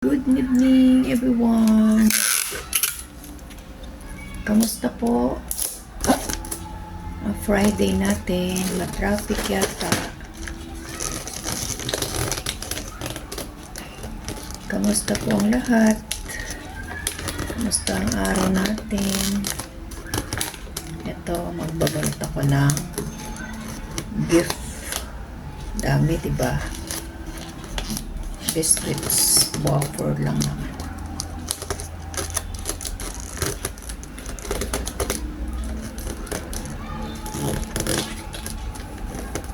Good evening everyone. Kamusta po? Friday natin, matraffic yata. Kamusta po ang lahat? Kamusta ang araw natin? Ito, magbabalot ako ng gift. Dami, diba? Biscuits, wafer lang naman.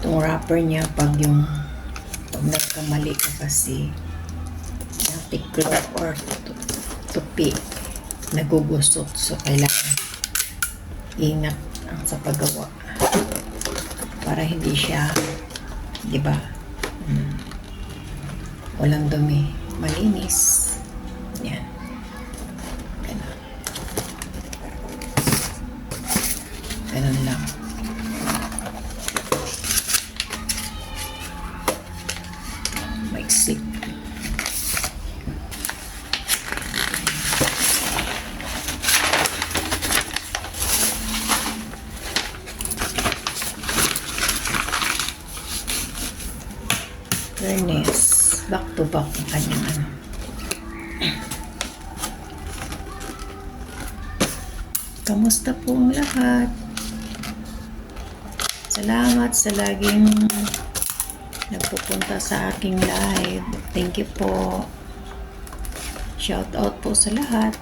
Itong wrapper niya, pag nagkamali ka kasi ng tiklop or tupi, nagugusot. So, kailangan ingat ang sa paggawa para hindi siya, di ba? Walang dumi, malinis. Yan. Ganun. Ganun lang. Maiksik. Fairness. Back to back ang kanyang ano. Kamusta po ang lahat? Salamat sa laging nagpupunta sa aking live. Thank you po. Shout out po sa lahat.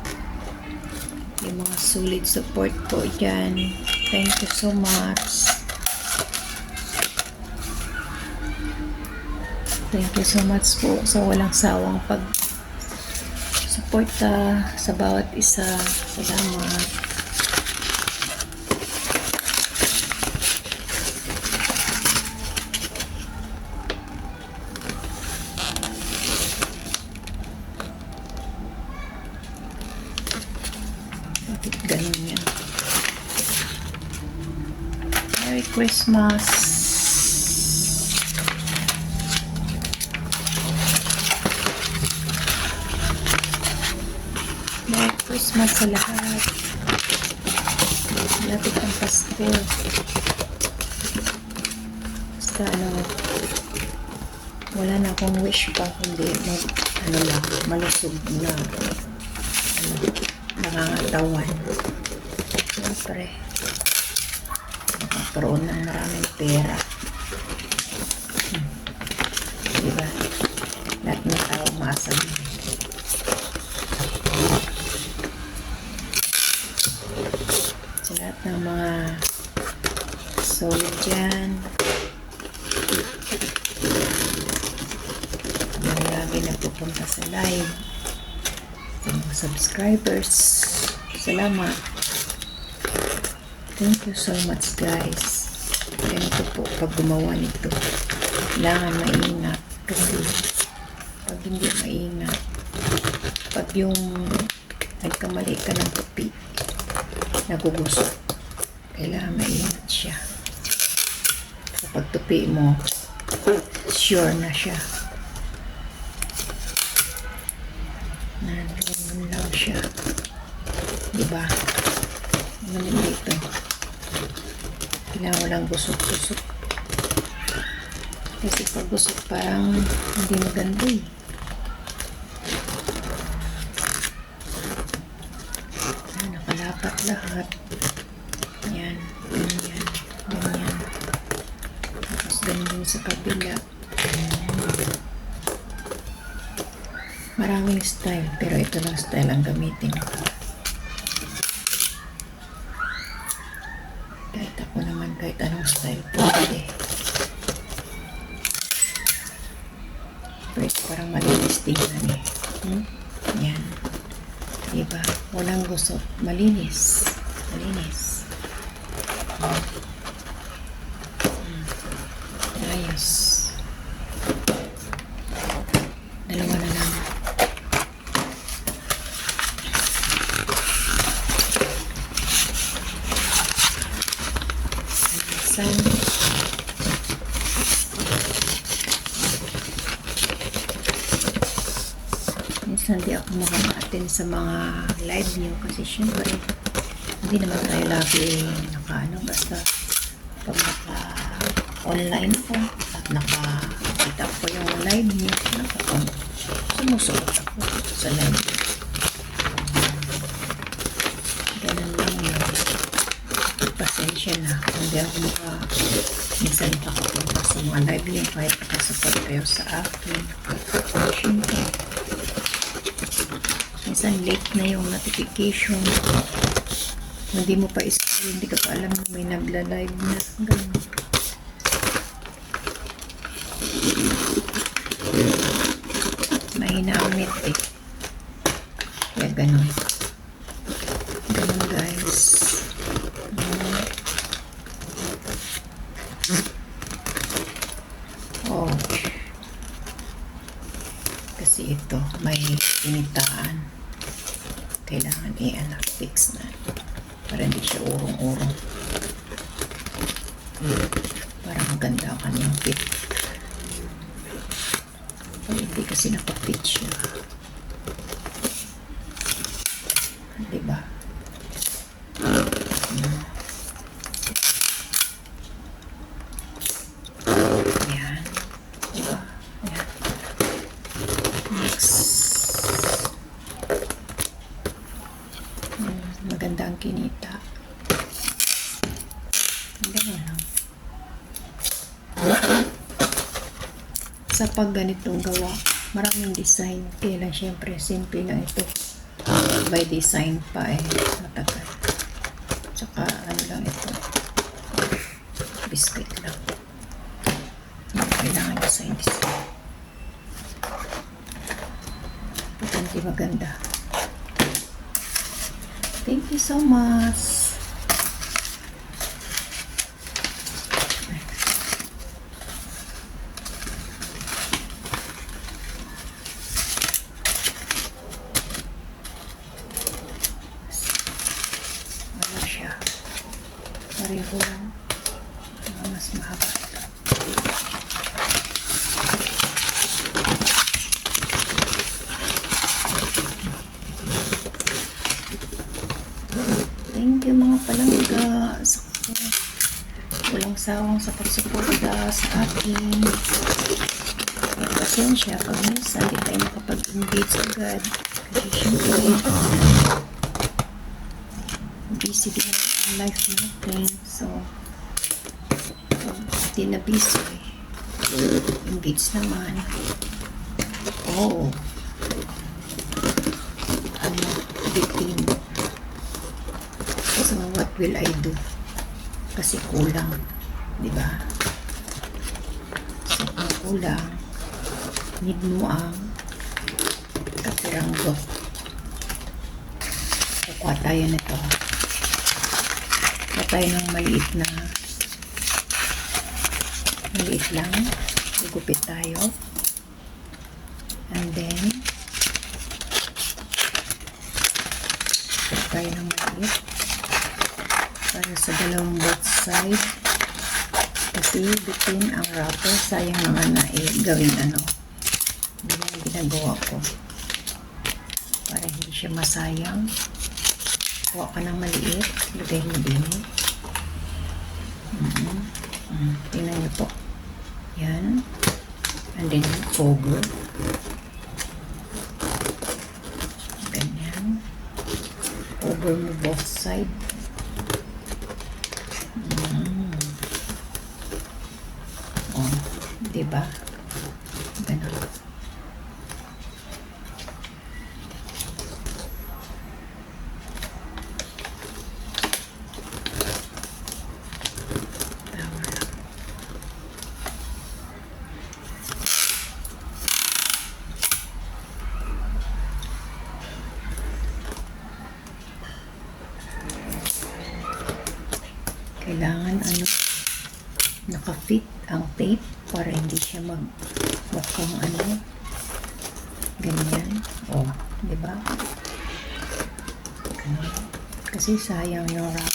Yung mga solid support po dyan. Thank you so much. Thank you so much po sa walang sawang pag-suporta sa bawat isa. Salamat. Bakit ganun yan? Merry Christmas! Merry Christmas sa lahat. Lapit ang Pasko. Basta wala na akong wish pa, kundi malusog na nangangatawan. Siyempre, magkaroon ng maraming pera. Diba? Lahat ng tao maasal. Sa lahat ng mga solid dyan, yung lagi nagpupunta sa live, yung mga subscribers, salamat. Thank you so much guys. Ganito po pag gumawa nito, kailangan maingat kasi pag hindi maingat, pag yung nagkamali ka ng tupi, nagugusot, kailangan maingat siya. Sa pagtupi mo, sure na siya. Ganun lang siya. Diba? Ganun dito. Kailangan walang gusot-gusot. Kasi pag gusot parang hindi maganda eh. Nakalapat lahat. Yan. Ganyan. Ganyan. Tapos ganyan sa kabila. Maraming style, pero ito lang style ang gamitin ko. Kahit ako naman, kahit anong style pwede. Pero ito parang malinis tingnan eh. Yan. Diba? Walang gusot. Malinis. Malinis. Ayos. Dalawa na lang. minsan di ako makaka-attend sa mga live niyo kasi syempre hindi naman tayo lagi basta pag naka-online ko at nakakita ko yung live niyo, sumusuot ako sa live. Ganun lang yun. Pasensya na. Hindi ako minsan nakapunta sa mga live link kahit nakasupport kayo sa akin. Syempre. Minsan late na yung notification. Hindi mo pa hindi ka pa alam na may nagla-live na. Ganun. Mahina ang net eh. Kaya ganun. Ganun guys. Oh. Kasi ito, may pinitaan. Kailangan fix na. Para hindi siya urong-urong. Para maganda ang kanyang fit. Pag hindi kasi nakapit siya. Diba? Yan. Diba? Yan. Next. Maganda ang kinita. Ganyan lang. Sa pag ganitong gawa, maraming design. Kaya lang syempre, simple lang ito. By design pa matagal. Tsaka ano lang ito. Biscuit lang. Kailangan design. Hindi maganda. Thank you so much. Ano siya? Pareho lang. Mas mahaba ito. Thank you mga palangga. Walang sawang sa pagsuporta sa akin. Pasensya pag minsan di tayo nakapag-engage agad. Kasi syempre busy din ang life natin. So di na busy. Engage naman. Oh. Ano? Bitin. So, what will I do? Kasi kulang. Diba? So, ang kulang, need mo ang kapiranggo. Kukuha tayo nito. Kukuha tayo ng maliit lang. Igupit tayo. And then, kukuha tayo ng maliit. Para sa dalawang both side. Kasi bitin ang wrapper. Sayang naman na gawin Ganyan ginagawa ko. Para hindi siya masayang. Kuha ka ng maliit. Lagay mo din. Tingnan niyo po. Yan. And then cover. Ganyan. Cover mo both side. Diba? Ganun. Tama lang. Kailangan naka-fit ang tape para hindi siya mukhang ganyan. Oh, di ba? Ganun. Kasi sayang yung wrap.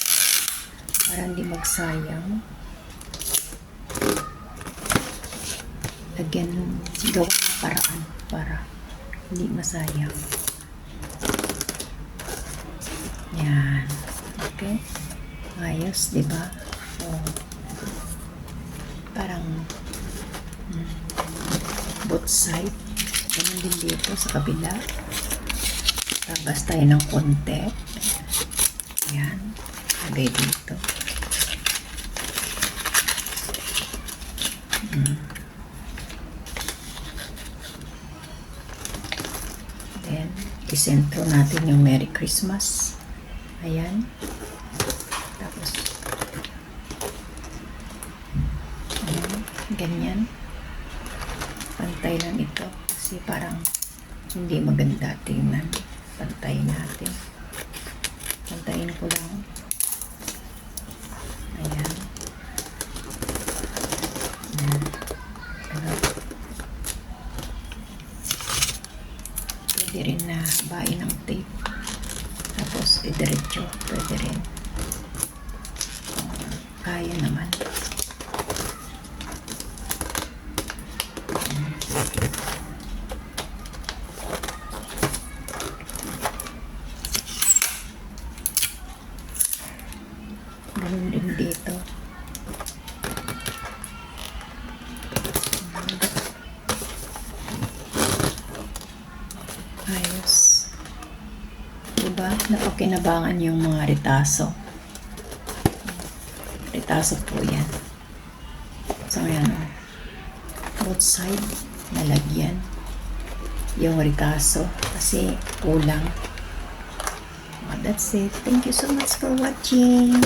Para hindi magsayang. Lagyan, gawa ng paraan para Hindi masayang. Yan. Okay. Ayos, di ba? Oh. Parang both side. Ganun din dito sa kabila. Tagas tayo ng konti. Yan. Lagay dito. Then, isentro natin yung Merry Christmas. Ayan. Tapos, ayan. Ganyan. Pantay lang ito. Kasi parang hindi maganda tingnan. Pantayin natin. Pantayin ko lang. Ayan. Ayan. Pero, pwede rin na habain ng tape. Tapos, idiretso. Pwede rin. Kaya naman. Ganun din dito. Ayos. Diba? Napakinabangan yung mga retaso. Retaso po yan. So, ayan o. Both side, nalagyan yung retaso kasi kulang. That's it. Thank you so much for watching.